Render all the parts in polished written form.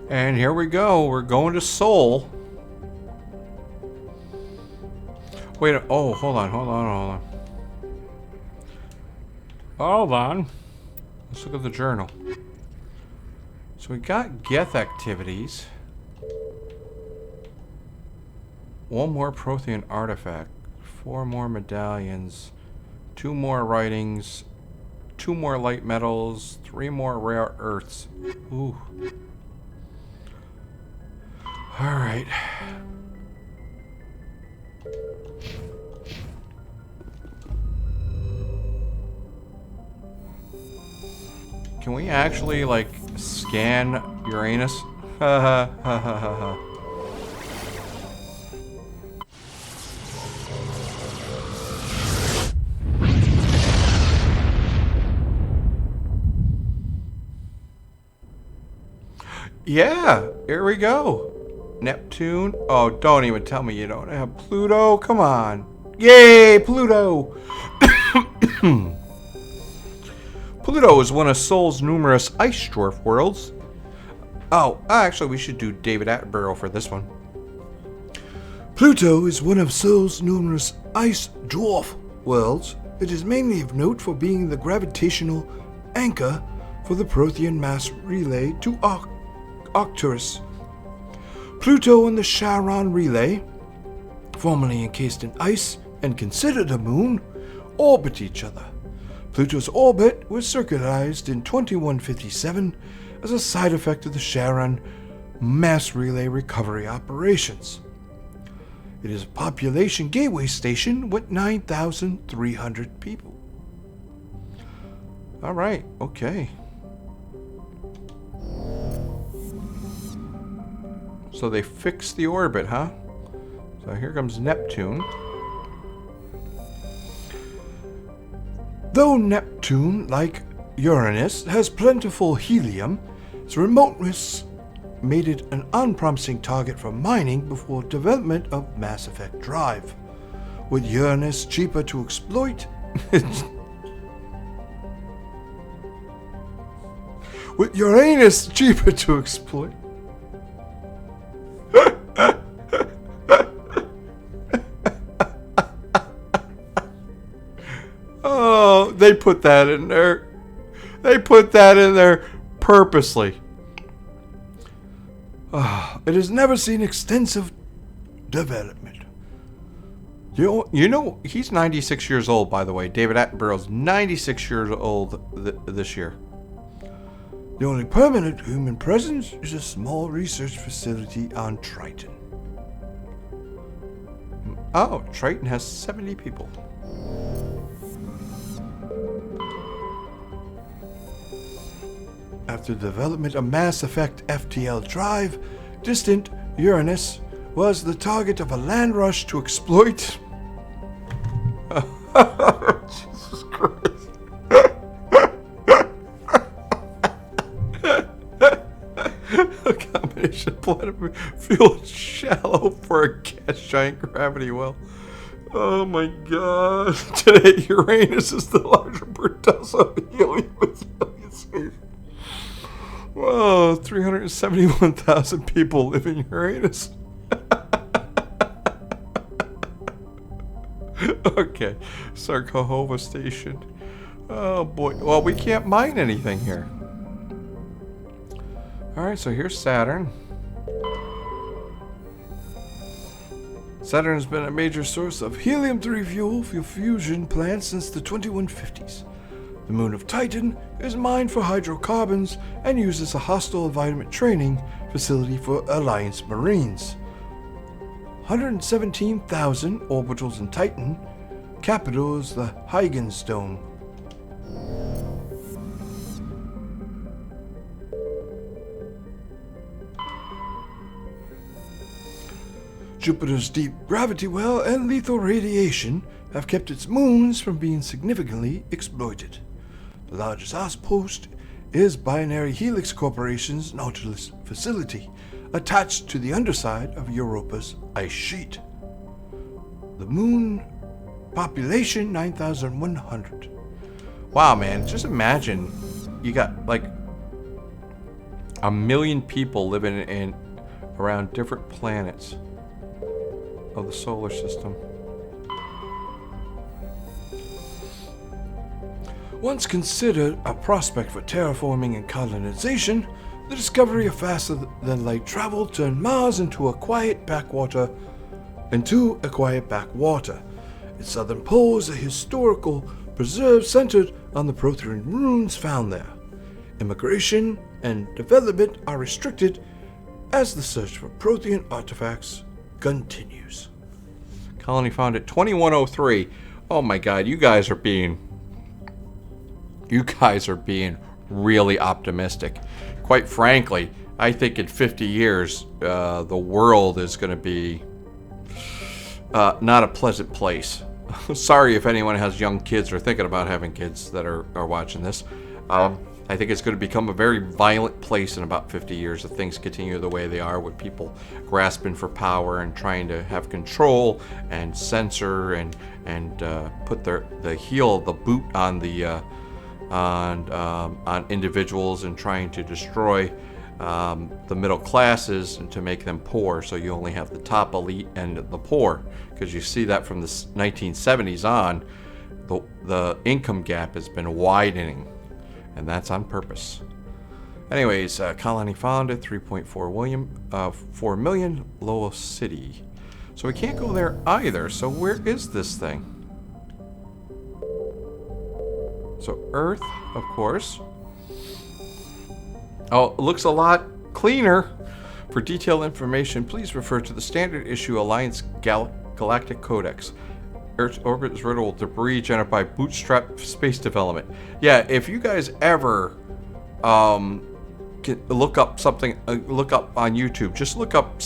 And here we go. We're going to Seoul. Wait. Oh, hold on. Hold on. Let's look at the journal. So we got Geth activities. One more Prothean artifact. 4 more medallions. 2 more writings. 2 more light metals. 3 more rare earths. Ooh. Alright. Can we actually, like, scan Uranus? Ha ha ha ha ha ha. Yeah, here we go. Neptune. Oh, don't even tell me you don't have Pluto. Come on. Yay, Pluto! Pluto is one of Sol's numerous ice dwarf worlds. Oh, actually, we should do David Attenborough for this one. Pluto is one of Sol's numerous ice dwarf worlds. It is mainly of note for being the gravitational anchor for the Prothean mass relay to Arcturus. Pluto and the Charon relay, formerly encased in ice and considered a moon, orbit each other. Pluto's orbit was circularized in 2157 as a side effect of the Charon mass relay recovery operations. It is a population gateway station with 9,300 people. All right, okay. So they fixed the orbit, huh? So here comes Neptune. Though Neptune, like Uranus, has plentiful helium, its remoteness made it an unpromising target for mining before development of Mass Effect Drive. With Uranus cheaper to exploit, with Uranus cheaper to exploit. Oh, they put that in there. They put that in there purposely. It has never seen extensive development. You know, he's 96 years old, by the way. David Attenborough's 96 years old this year. The only permanent human presence is a small research facility on Triton. Oh, Triton has 70 people. After the development of Mass Effect FTL Drive, distant Uranus was the target of a land rush to exploit. Jesus Christ. A combination of planet fueled shallow for a gas giant gravity well. Oh my god. Today, Uranus is the larger producer of helium in space. Whoa, 371,000 people live in Uranus. Okay, Sarkahova Station. Oh boy. Well, we can't mine anything here. Alright, so here's Saturn. Saturn has been a major source of helium-3 fuel for fusion plants since the 2150s. The moon of Titan is mined for hydrocarbons and used as a hostile environment training facility for Alliance Marines. 117,000 orbitals in Titan. Capital is the Huygens Dome. Jupiter's deep gravity well and lethal radiation have kept its moons from being significantly exploited. The largest outpost is Binary Helix Corporation's Nautilus facility, attached to the underside of Europa's ice sheet. The moon population 9,100. Wow, man, just imagine you got like 1 million people living in around different planets of the solar system. Once considered a prospect for terraforming and colonization, the discovery of faster than light travel turned Mars into a quiet backwater. Its southern pole is a historical preserve centered on the Prothean ruins found there. Immigration and development are restricted as the search for Prothean artifacts continues. Colony found at 2103. Oh my God, you guys are being really optimistic. Quite frankly, I think in 50 years, the world is going to be not a pleasant place. Sorry if anyone has young kids or thinking about having kids that are watching this. I think it's going to become a very violent place in about 50 years if things continue the way they are, with people grasping for power and trying to have control and censor and put the heel of the boot on the on individuals, and trying to destroy the middle classes and to make them poor, so you only have the top elite and the poor. Because you see that from the 1970s on, the income gap has been widening, and that's on purpose. Anyways, colony found at 3.4 million, Lowell City. So we can't go there either. So where is this thing? So Earth, of course. Oh, it looks a lot cleaner. For detailed information, please refer to the standard issue Alliance Galactic Codex. Earth's orbit is riddled with debris generated by bootstrap space development. Yeah, if you guys ever look up something, look up on YouTube, just look up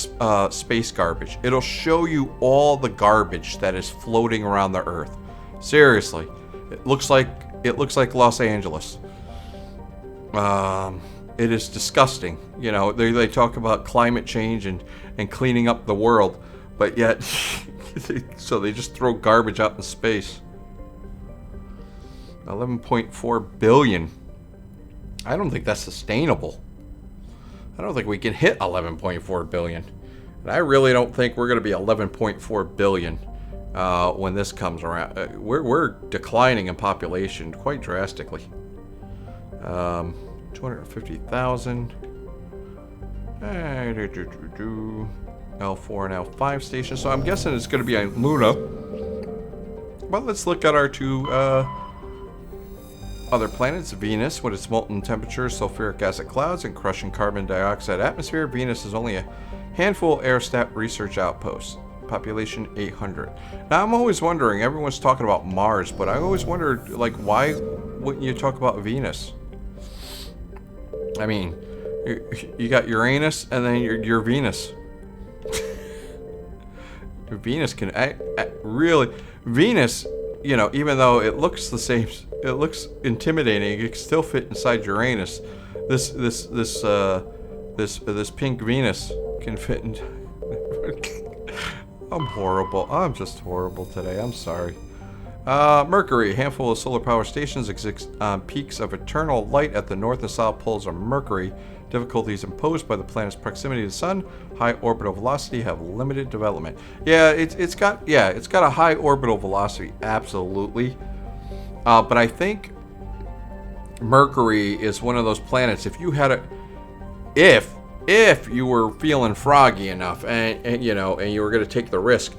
space garbage. It'll show you all the garbage that is floating around the Earth. Seriously, it looks like Los Angeles. It is disgusting. You know, they talk about climate change and cleaning up the world, but yet so they just throw garbage out in space. 11.4 billion. I don't think that's sustainable. I don't think we can hit 11.4 billion. And I really don't think we're going to be 11.4 billion when this comes around. We're declining in population quite drastically. 250,000. L4 and L5 stations. So I'm guessing it's going to be on Luna. But let's look at our two other planets. Venus, with its molten temperature, sulfuric acid clouds, and crushing carbon dioxide atmosphere. Venus is only a handful of aerostat research outposts. Population 800. Now I'm always wondering, everyone's talking about Mars, but I always wondered, like, why wouldn't you talk about Venus? I mean, you got Uranus and then your Venus. Venus can really, Venus, you know, even though it looks the same, it looks intimidating, it can still fit inside Uranus. This pink Venus can fit in. I'm horrible. I'm just horrible today. I'm sorry. Mercury, a handful of solar power stations exist on peaks of eternal light at the north and south poles of Mercury. Difficulties imposed by the planet's proximity to the sun, high orbital velocity, have limited development. Yeah, it's got a high orbital velocity, absolutely. But I think Mercury is one of those planets. If you had if you were feeling froggy enough, and you know, and you were going to take the risk,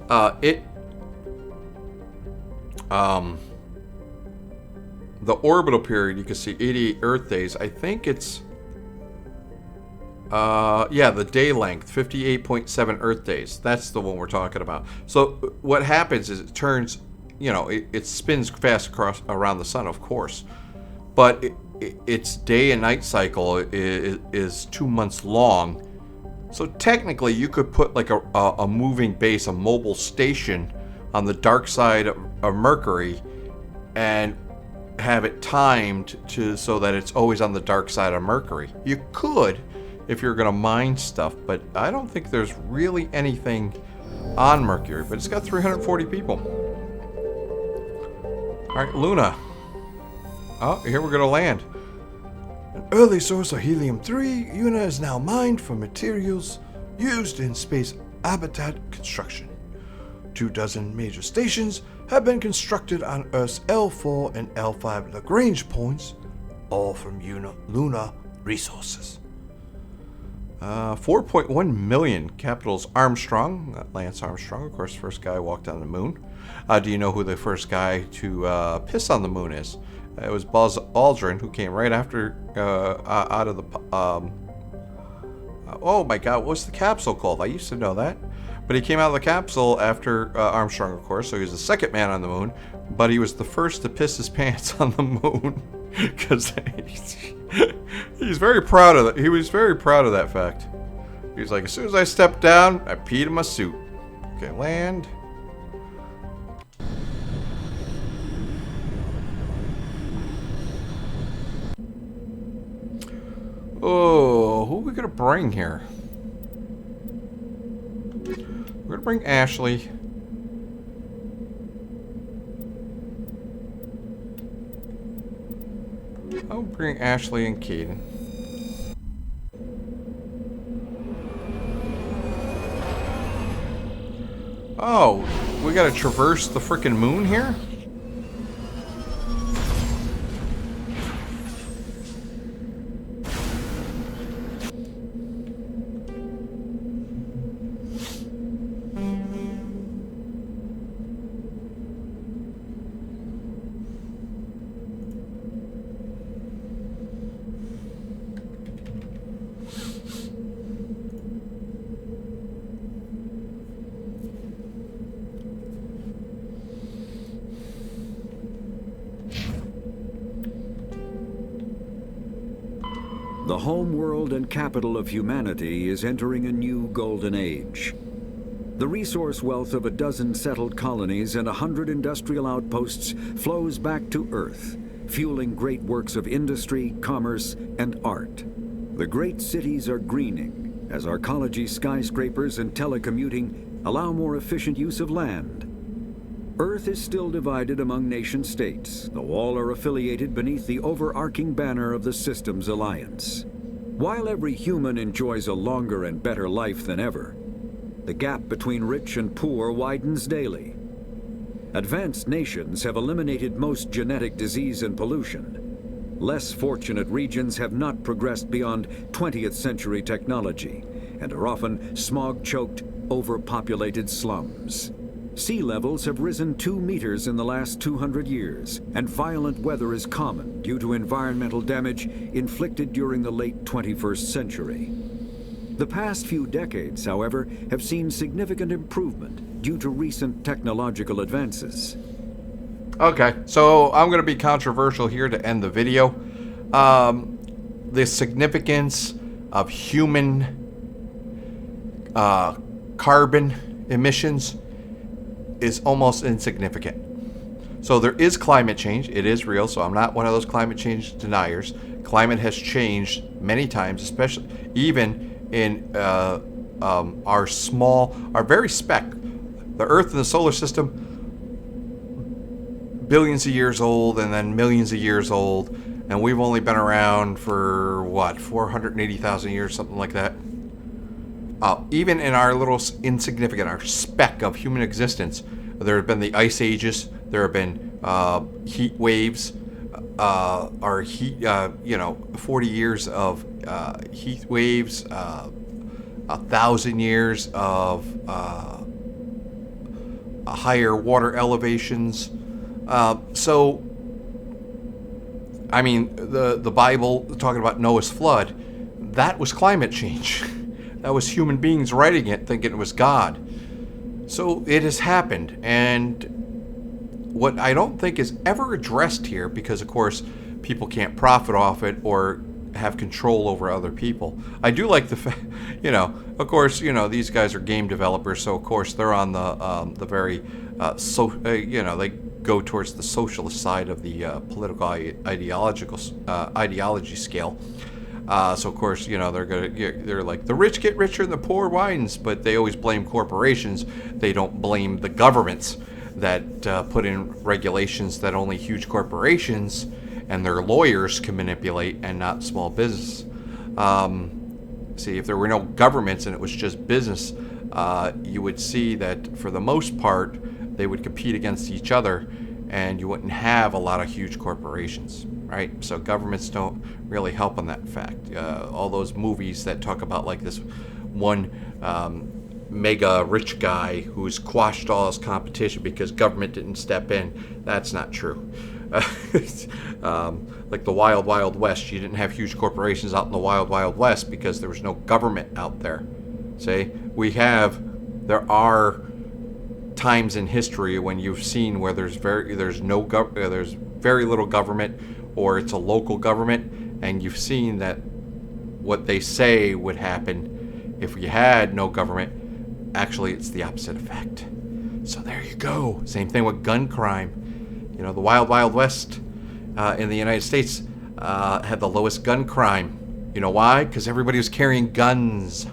the orbital period, you can see 88 Earth days. I think it's the day length, 58.7 Earth days. That's the one we're talking about. So what happens is it turns, you know, it spins fast around the sun, of course, but its day and night cycle is 2 months long. So technically you could put like a moving base, a mobile station on the dark side of Mercury and have it timed so that it's always on the dark side of Mercury. You could, if you're going to mine stuff, but I don't think there's really anything on Mercury. But it's got 340 people. All right, Luna. Oh, here we're going to land. An early source of helium-3, Una is now mined for materials used in space habitat construction. 24 major stations have been constructed on Earth's L4 and L5 Lagrange points, all from lunar resources. 4.1 million. Capital's Armstrong, Lance Armstrong, of course, first guy walked on the moon. Do you know who the first guy to piss on the moon is? It was Buzz Aldrin, who came right after out of the. Oh my God, what's the capsule called? I used to know that, but he came out of the capsule after Armstrong, of course. So he was the second man on the moon, but he was the first to piss his pants on the moon because he's very proud of that. He was very proud of that fact. He was like, as soon as I stepped down, I peed in my suit. Okay, land. Oh, who are we gonna bring here? We're gonna bring Ashley. I'll bring Ashley and Caden. Oh, we gotta traverse the frickin' moon here? The home world and capital of humanity is entering a new golden age. The resource wealth of a dozen settled colonies and 100 industrial outposts flows back to Earth, fueling great works of industry, commerce, and art. The great cities are greening as arcology skyscrapers and telecommuting allow more efficient use of land. Earth is still divided among nation-states, though all are affiliated beneath the overarching banner of the Systems Alliance. While every human enjoys a longer and better life than ever, the gap between rich and poor widens daily. Advanced nations have eliminated most genetic disease and pollution. Less fortunate regions have not progressed beyond 20th century technology and are often smog-choked, overpopulated slums. Sea levels have risen 2 meters in the last 200 years, and violent weather is common due to environmental damage inflicted during the late 21st century. The past few decades, however, have seen significant improvement due to recent technological advances. Okay, so I'm going to be controversial here to end the video. The significance of human carbon emissions is almost insignificant. So there is climate change. It is real, so I'm not one of those climate change deniers. Climate has changed many times, especially even in our very speck. The Earth and the solar system, billions of years old and then millions of years old, and we've only been around for, what, 480,000 years, something like that. Even in our little insignificant, our speck of human existence, there have been the ice ages, there have been heat waves, 40 years of heat waves, 1,000 years of higher water elevations. So, I mean, the Bible talking about Noah's flood, that was climate change. That was human beings writing it, thinking it was God. So it has happened, and what I don't think is ever addressed here, because of course people can't profit off it or have control over other people. I do like the fact, of course, these guys are game developers, so of course they're on the very they go towards the socialist side of the political ideology scale. So of course, they're like, the rich get richer and the poor widens, but they always blame corporations. They don't blame the governments that put in regulations that only huge corporations and their lawyers can manipulate, and not small business. See, if there were no governments and it was just business, you would see that for the most part they would compete against each other, and you wouldn't have a lot of huge corporations, right? So governments don't really help on that fact. All those movies that talk about like this one mega rich guy who's quashed all his competition because government didn't step in, that's not true. Like the Wild Wild West, you didn't have huge corporations out in the Wild Wild West because there was no government out there. See, there are times in history when you've seen where there's very little government, or it's a local government, and you've seen that what they say would happen if we had no government, actually it's the opposite effect. So there you go. Same thing with gun crime. You know, the Wild Wild West in the United States had the lowest gun crime. You know why? Because everybody was carrying guns.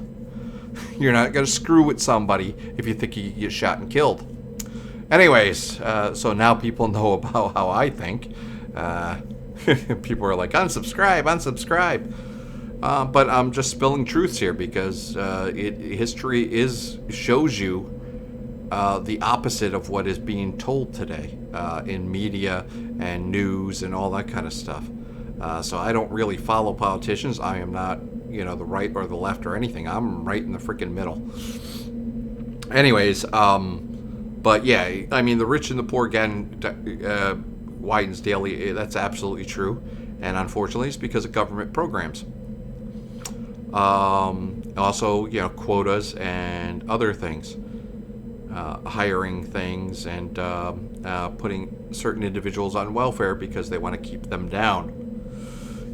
You're not going to screw with somebody if you think you get shot and killed. Anyways, so now people know about how I think. People are like, unsubscribe. But I'm just spilling truths here because history shows you the opposite of what is being told today in media and news and all that kind of stuff. So I don't really follow politicians. I am not, the right or the left or anything. I'm right in the freaking middle. Anyways, but yeah, I mean, the rich and the poor widens daily. That's absolutely true. And unfortunately, it's because of government programs. Also, quotas and other things. Hiring things and putting certain individuals on welfare because they want to keep them down,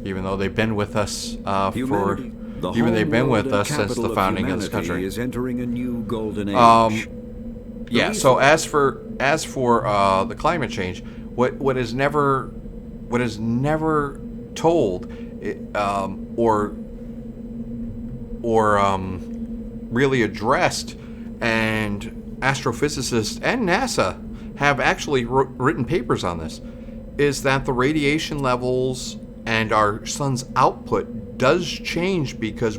even though they've been with us since the founding of this country. Is entering a new golden age. So as for the climate change, what is never told or really addressed, and astrophysicists and NASA have actually written papers on this, is that the radiation levels and our sun's output does change because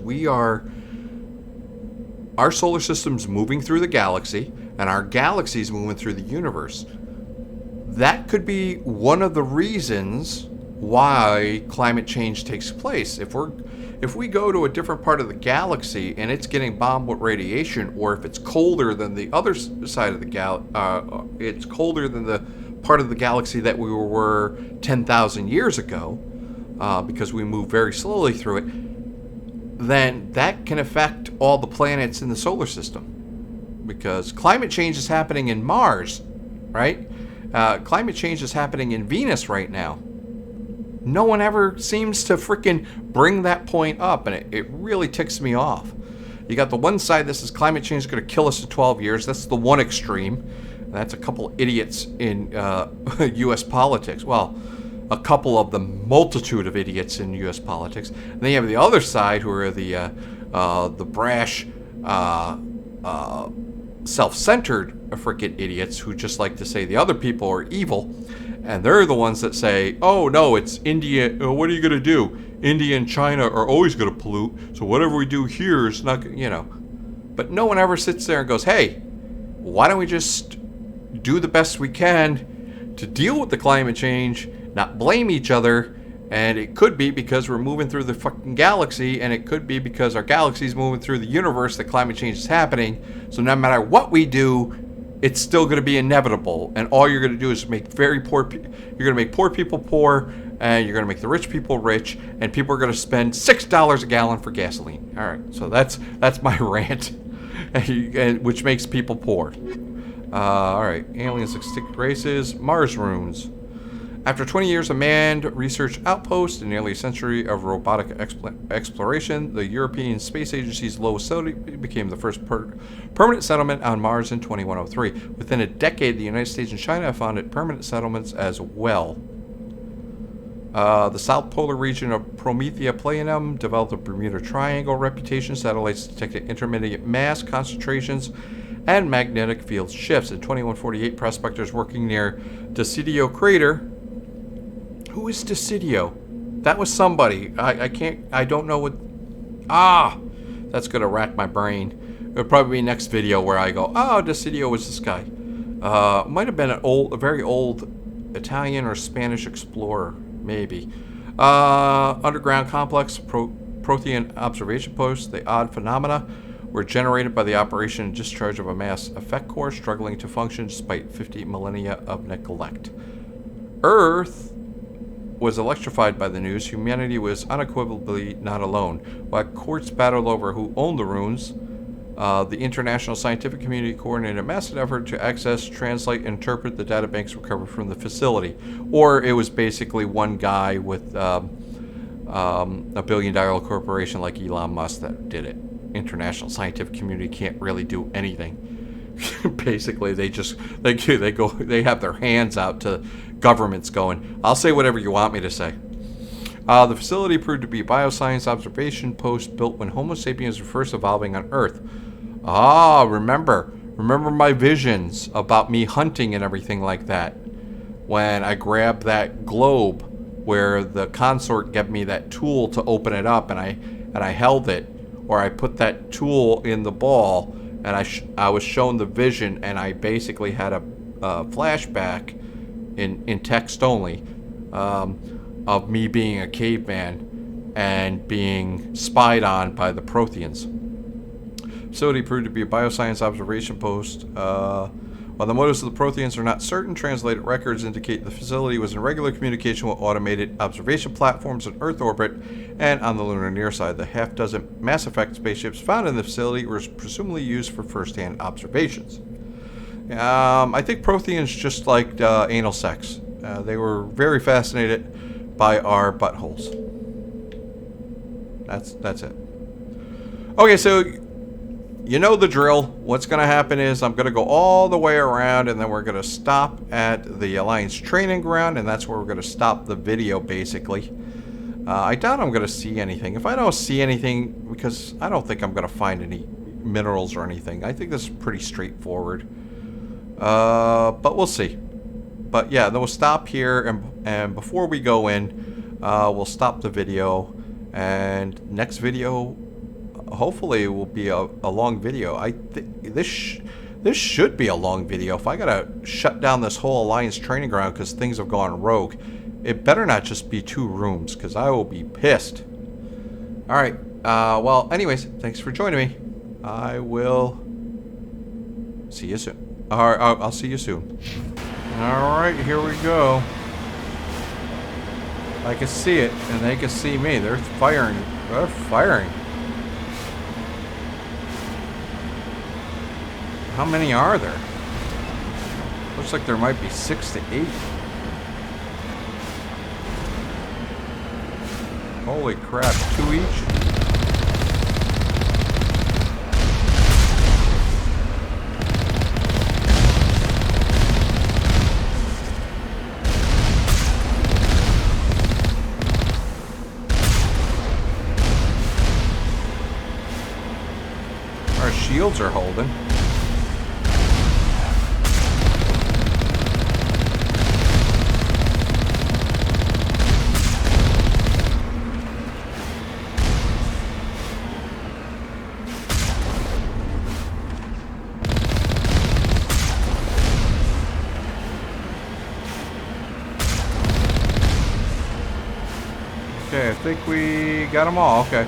our solar system's moving through the galaxy and our galaxy's moving through the universe. That could be one of the reasons why climate change takes place. If we go to a different part of the galaxy and it's getting bombed with radiation, or if it's colder than the other side of the it's colder than the part of the galaxy that we were 10,000 years ago, because we move very slowly through it, then that can affect all the planets in the solar system. Because climate change is happening in Mars, right? Climate change is happening in Venus right now. No one ever seems to freaking bring that point up, and it really ticks me off. You got the one side that says climate change is going to kill us in 12 years. That's the one extreme. That's a couple idiots in U.S. politics. Well, a couple of the multitude of idiots in U.S. politics. And then you have the other side, who are the brash, self-centered freaking idiots who just like to say the other people are evil. And they're the ones that say, oh, no, it's India. What are you going to do? India and China are always going to pollute. So whatever we do here is not, But no one ever sits there and goes, hey, why don't we just do the best we can to deal with the climate change, not blame each other. And it could be because we're moving through the fucking galaxy, and it could be because our galaxy's moving through the universe that climate change is happening. So no matter what we do, it's still going to be inevitable, and all you're going to do is make you're going to make poor people poor, and you're going to make the rich people rich, and people are going to spend $6 a gallon for gasoline. All right, so that's my rant, which makes people poor. All right, aliens, extinct races, Mars runes. After 20 years of manned research outposts and nearly a century of robotic exploration, the European Space Agency's lowest satellite became the first permanent settlement on Mars in 2103. Within a decade, the United States and China have founded permanent settlements as well. The South Polar region of Promethea Planum developed a Bermuda Triangle reputation. Satellites detected intermediate mass concentrations and magnetic field shifts. In 2148, prospectors working near Decidio Crater, Who is Decidio? That was somebody. I don't know what... That's gonna rack my brain. It'll probably be next video where I go, oh, Decidio was this guy. Might have been a very old Italian or Spanish explorer, maybe. Underground complex, Prothean observation post. The odd phenomena were generated by the operation and discharge of a mass effect core struggling to function despite 50 millennia of neglect. Earth was electrified by the news. Humanity was unequivocally not alone. While courts battled over who owned the runes, the international scientific community coordinated a massive effort to access, translate, and interpret the databanks recovered from the facility. Or it was basically one guy with a billion-dollar corporation like Elon Musk that did it. International scientific community can't really do anything. Basically, they have their hands out to governments going, I'll say whatever you want me to say. The facility proved to be a bioscience observation post built when Homo sapiens were first evolving on Earth. Remember my visions about me hunting and everything like that. When I grabbed that globe where the consort gave me that tool to open it up, and I held it, or I put that tool in the ball, and I was shown the vision, and I basically had a flashback in text only of me being a caveman and being spied on by the Protheans. Facility proved to be a bioscience observation post. While the motives of the Protheans are not certain, translated records indicate the facility was in regular communication with automated observation platforms in Earth orbit and on the lunar near side. The half-dozen Mass Effect spaceships found in the facility were presumably used for first-hand observations. I think Protheans just liked anal sex. They were very fascinated by our buttholes. That's it. Okay, so you know the drill. What's going to happen is I'm going to go all the way around, and then we're going to stop at the Alliance training ground, and that's where we're going to stop the video, basically. I doubt I'm going to see anything. If I don't see anything, because I don't think I'm going to find any minerals or anything. I think this is pretty straightforward. But we'll see. But yeah, then we'll stop here, and before we go in, we'll stop the video, and next video, hopefully it will be a long video. I think this should be a long video. If I gotta shut down this whole Alliance training ground because things have gone rogue, it better not just be 2 rooms, because I will be pissed. Alright, well, anyways, thanks for joining me. I will see you soon. Alright, I'll see you soon. Alright, here we go. I can see it, and they can see me. They're firing. They're firing. How many are there? Looks like there might be 6 to 8. Holy crap, 2 each? Our shields are holding. Okay, I think we got them all. Okay.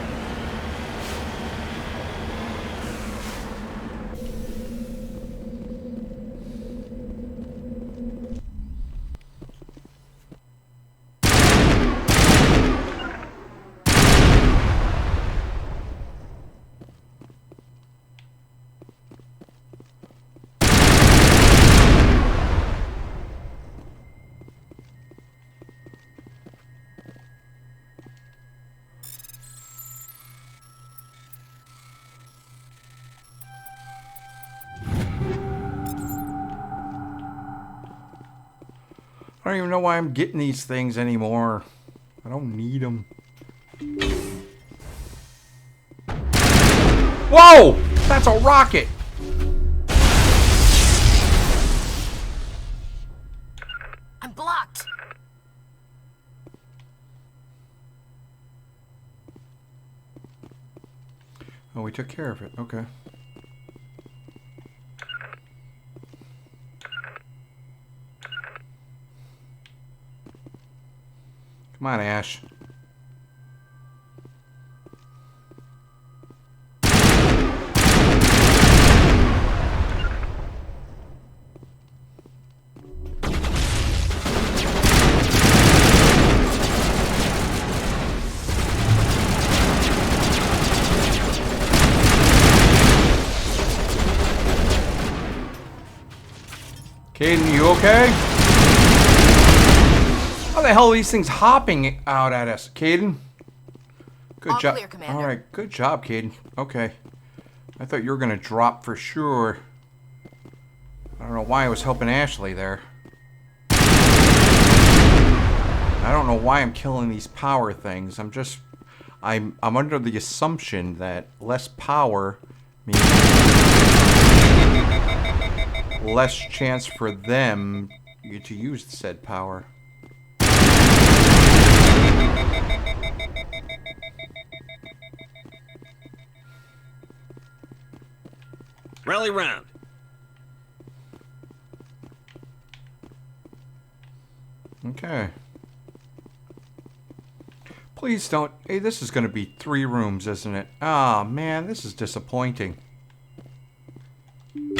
I don't even know why I'm getting these things anymore. I don't need them. Whoa! That's a rocket! I'm blocked. Oh, we took care of it. Okay. Come on, Ash. Caden, you okay? How the hell are these things hopping out at us? Caden? Good job. Clear, Commander. Alright, good job, Caden. Okay. I thought you were gonna drop for sure. I don't know why I was helping Ashley there. I don't know why I'm killing these power things. I'm under the assumption that less power means less chance for them to use said power. Rally round. Okay. Please don't. Hey, this is going to be 3 rooms, isn't it? Ah, man, this is disappointing. We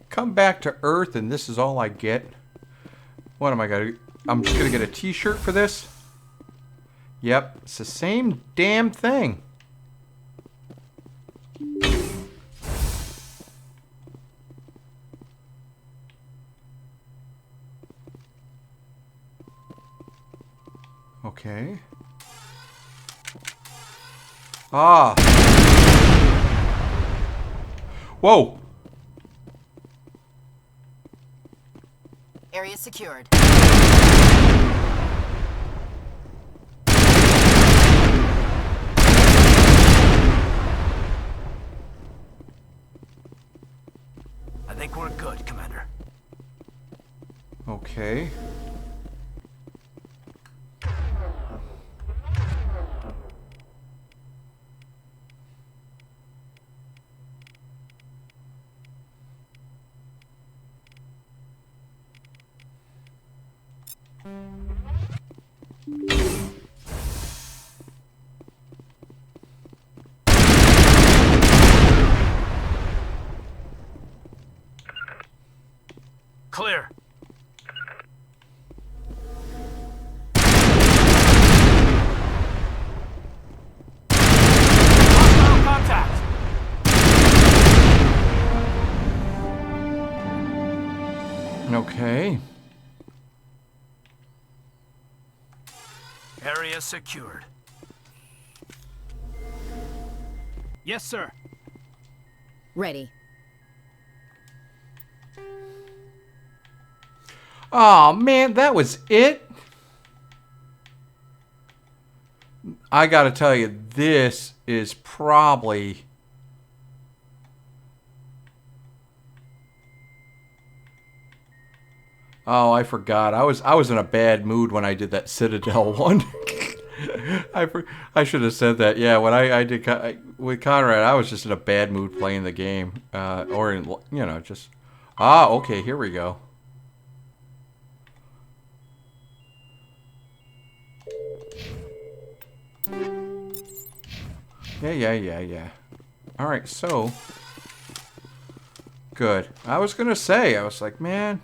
come back to Earth and this is all I get. What am I going to... I'm just going to get a t-shirt for this? Yep, it's the same damn thing. Okay. Ah. Whoa. Area secured. I think we're good, Commander. Okay. Clear. Hostile contact. Okay. Area secured. Yes, sir. Ready. Oh man, that was it? I gotta tell you, this is probably... Oh, I forgot. I was in a bad mood when I did that Citadel one. I should have said that. Yeah, when I did with Conrad, I was just in a bad mood playing the game, or in, you know, just... Ah, okay, here we go. Yeah. Alright, so... Good. I was gonna say, I was like, man...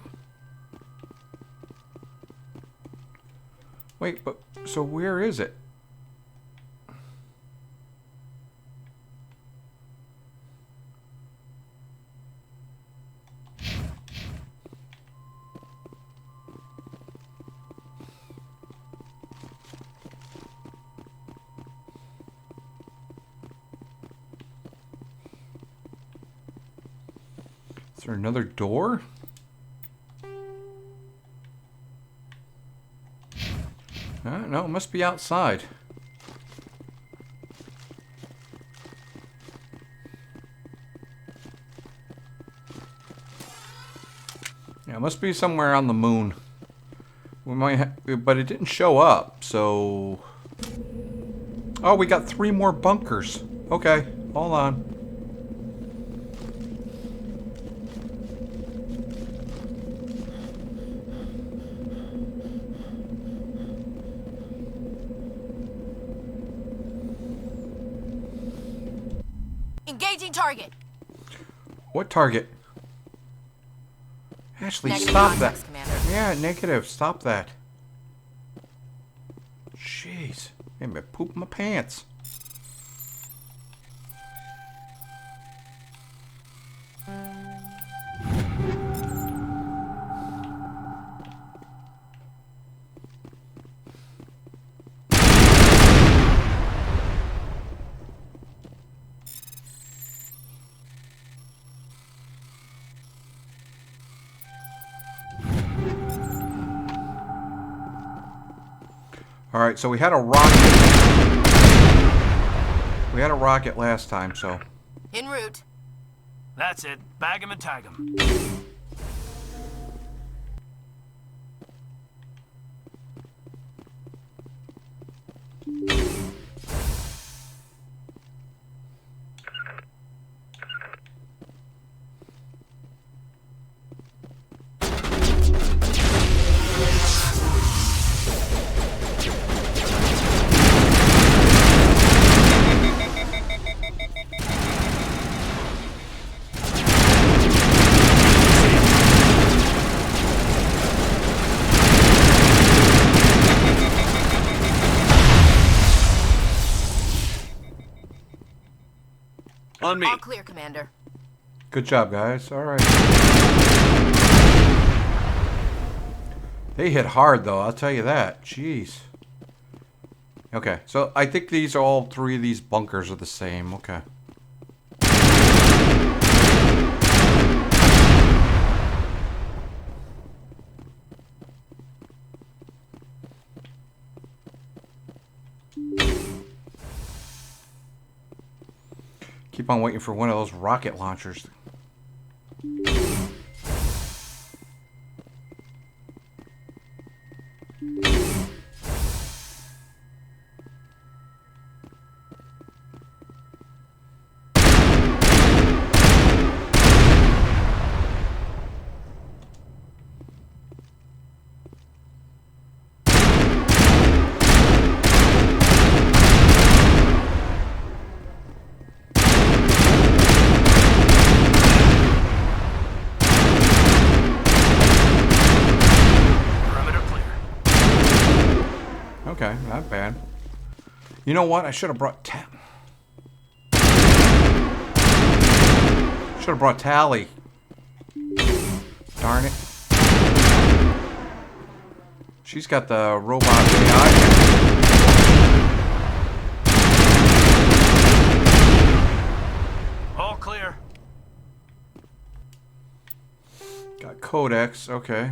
Wait, but... So where is it? Is there another door? No, it must be outside. Yeah, it must be somewhere on the moon. We might but it didn't show up, so... Oh, we got 3 more bunkers. Okay, hold on. Engaging target. What target? Ashley, Negative stop that. contacts, Commander. Yeah, negative. Stop that. Jeez. Made me poop my pants. Alright, so we had a rocket. We had a rocket last time, so. En route. That's it. Bag him and tag him. On me. All clear, Commander. Good job, guys. Alright. They hit hard, though. I'll tell you that. Jeez. Okay, so I think these are all 3 of these bunkers are the same. Okay. Keep on waiting for one of those rocket launchers. Okay, not bad. You know what? I should have brought Should have brought Tally. Darn it. She's got the robot AI. All clear. Got Codex, okay.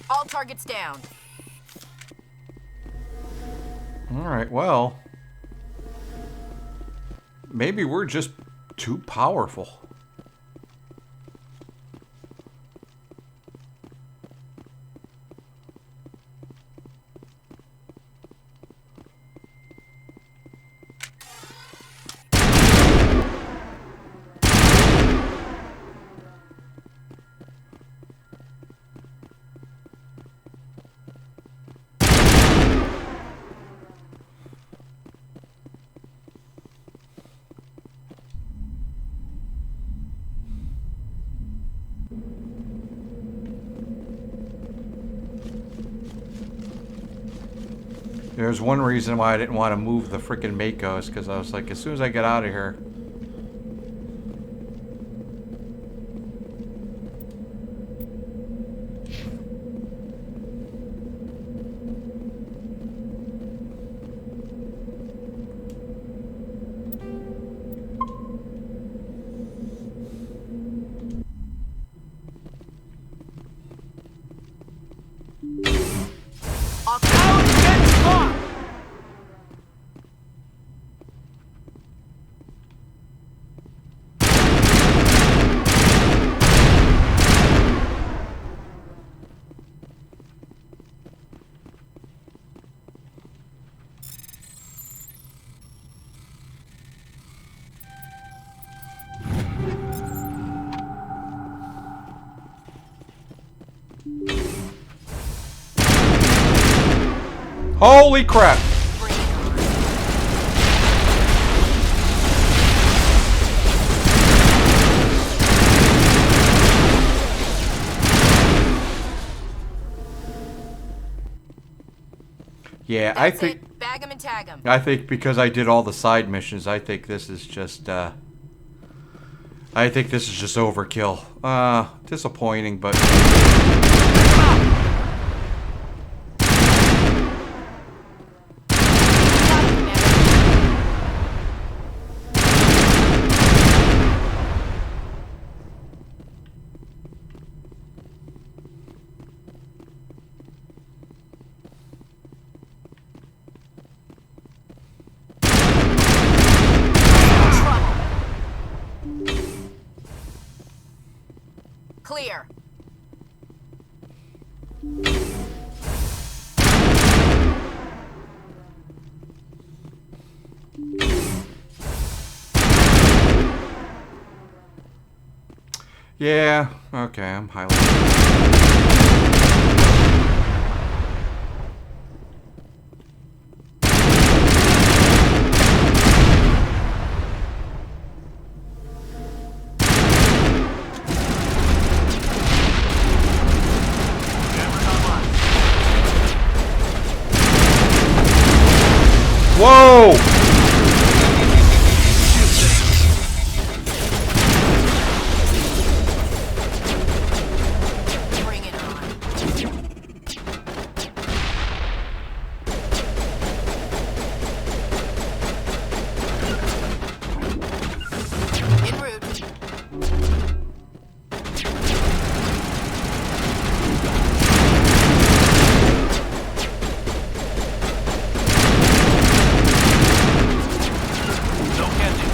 All targets down. Alright, well. Maybe we're just too powerful. There's one reason why I didn't want to move the freaking Makos, because I was like, as soon as I get out of here. Holy crap! Bring it on. Yeah, That's it. Bag him and tag him. I think because I did all the side missions, I think this is just overkill. Disappointing, but Clear. yeah, okay, I'm highly. Whoa! Bring it on. En route. Don't get it.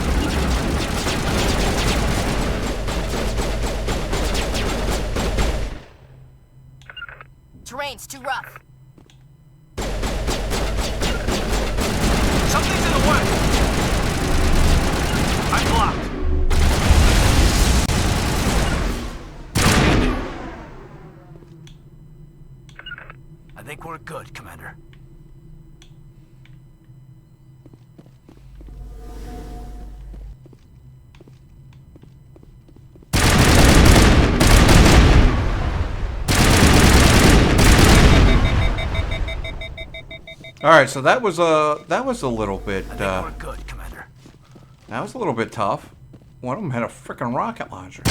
Terrain's too rough. Something's in the way. I'm blocked. Don't get it. I think we're good, Commander. All right, so that was a little bit I think we're good, Commander. that was a little bit tough. One of them had a freaking rocket launcher.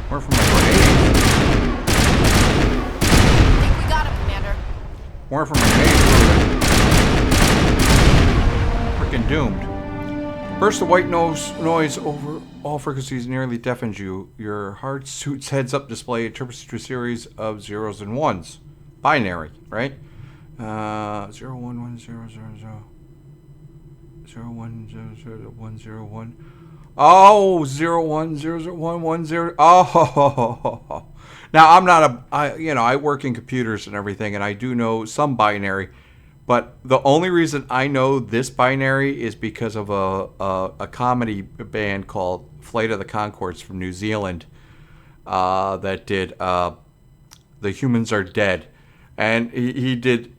Where from my grenade? Think we got him, Commander. Where from my grenade? Freaking doomed. Burst of white noise over all frequencies nearly deafens you. Your hard suit's heads-up display interprets to a series of zeros and ones. Binary, right? 0, 1, 1, 0, 0, 0. 0, 1, 0, 0, 1, 0, 1. Oh, 0, 1, 0, 0, 1, 1, 0. Oh, now I'm not I work in computers and everything, and I do know some binary. But the only reason I know this binary is because of a comedy band called Flight of the Conchords from New Zealand that did The Humans Are Dead. And he did,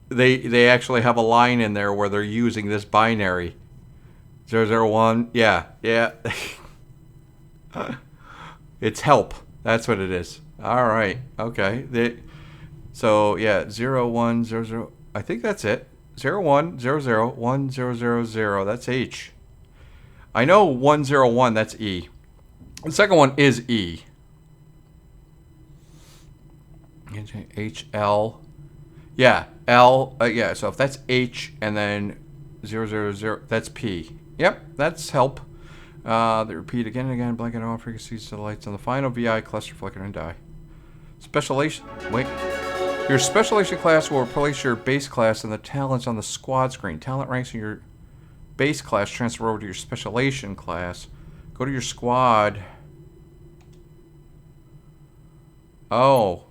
they actually have a line in there where they're using this binary. 001, yeah. It's help. That's what it is. All right, okay. So, yeah, 0, 1, 0, 0. I think that's it. 0, 1, 0, 0, 1, 0, 0, 0. That's H. I know 101, that's E. The second one is E. H, L. Yeah, L. Yeah, so if that's H and then 0, 0, 0, that's P. Yep, that's help. They repeat again and again, blanket all frequencies to the lights on the final VI cluster flicker and die. Specialization. Wait. Your specialization class will replace your base class and the talents on the squad screen. Talent ranks in your base class transfer over to your specialization class. Go to your squad. Oh,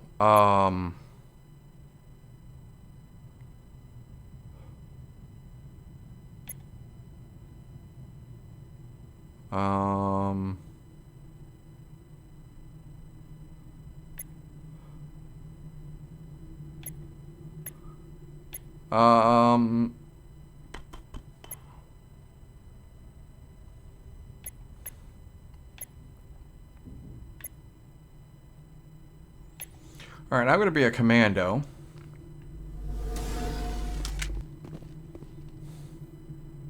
Um... Alright, I'm going to be a commando.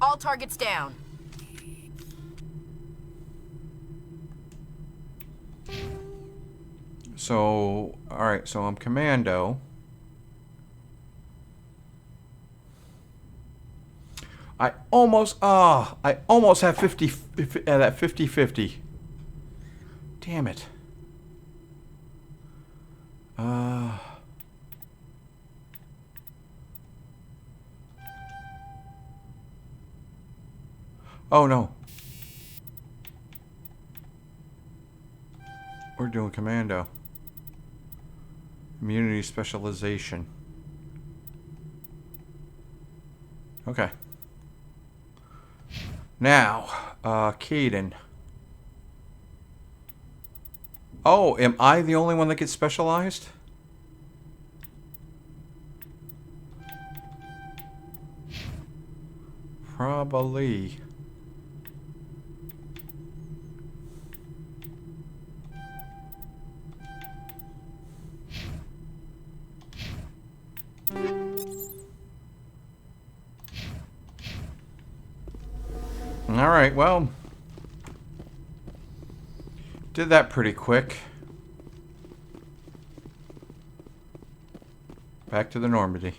All targets down. So, alright, so I'm commando. I almost have that 50-50. Damn it. Oh no. We're doing commando. Immunity specialization. Okay. Now, Caden. Oh, am I the only one that gets specialized? Probably. Alright, well. Did that pretty quick. Back to the Normandy.